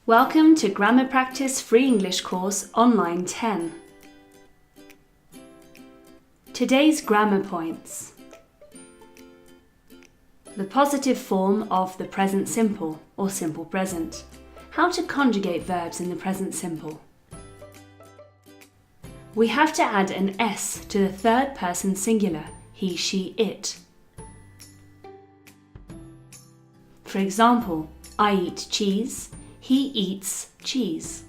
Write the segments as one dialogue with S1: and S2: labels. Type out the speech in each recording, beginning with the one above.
S1: Welcome to Grammar Practice Free English Course Online 10. Today's grammar points. The positive form of the present simple or simple present. How to conjugate verbs in the present simple. We have to add an S to the third person singular, he, she, it. For example, I eat cheese, he eats cheese.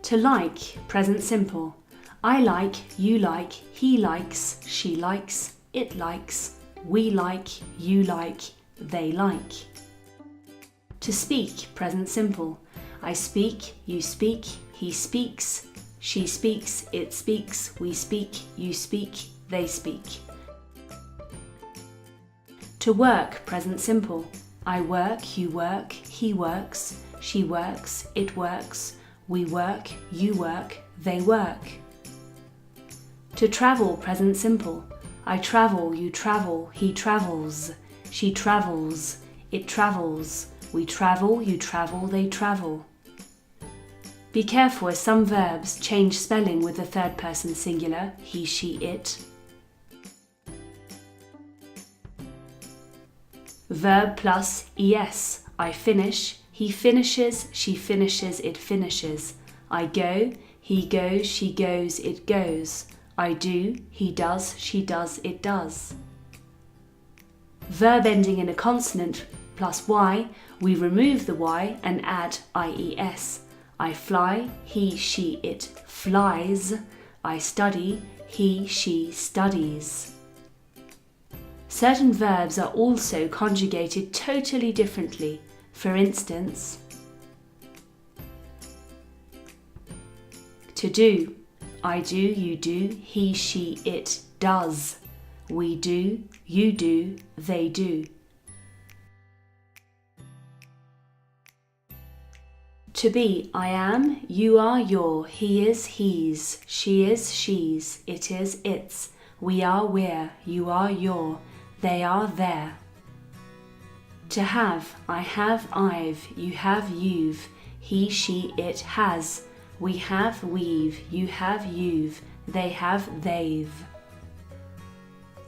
S1: To like, present simple. I like, you like, he likes, she likes, it likes, we like, you like, they like. To speak, present simple. I speak, you speak, he speaks, she speaks, it speaks, we speak, you speak, they speak. To work, present simple. I work, you work, he works, she works, it works, we work, you work, they work. To travel, present simple. I travel, you travel, he travels, she travels, it travels, we travel, you travel, they travel. Be careful as some verbs change spelling with the third person singular, he, she, it. Verb plus es. I finish, he finishes, she finishes, it finishes. I go, he goes, she goes, it goes. I do, he does, she does, it does. Verb ending in a consonant plus y, we remove the y and add ies. I fly, he, she, it flies. I study, he, she studies. Certain verbs are also conjugated totally differently. For instance, to do. I do, you do, he, she, it does. We do, you do, they do. To be. I am, you are, you're, he is, he's, she is, she's, it is, it's, we are, we're, you are, you're, they are, there. To have. I have, I've, you have, you've, he, she, it has, we have, we've, you have, you've, they have, they've.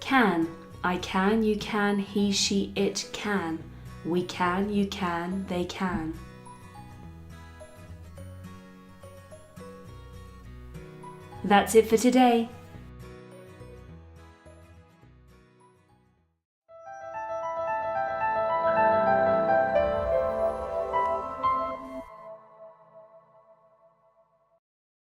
S1: Can. I can, you can, he, she, it can, we can, you can, they can. That's it for today.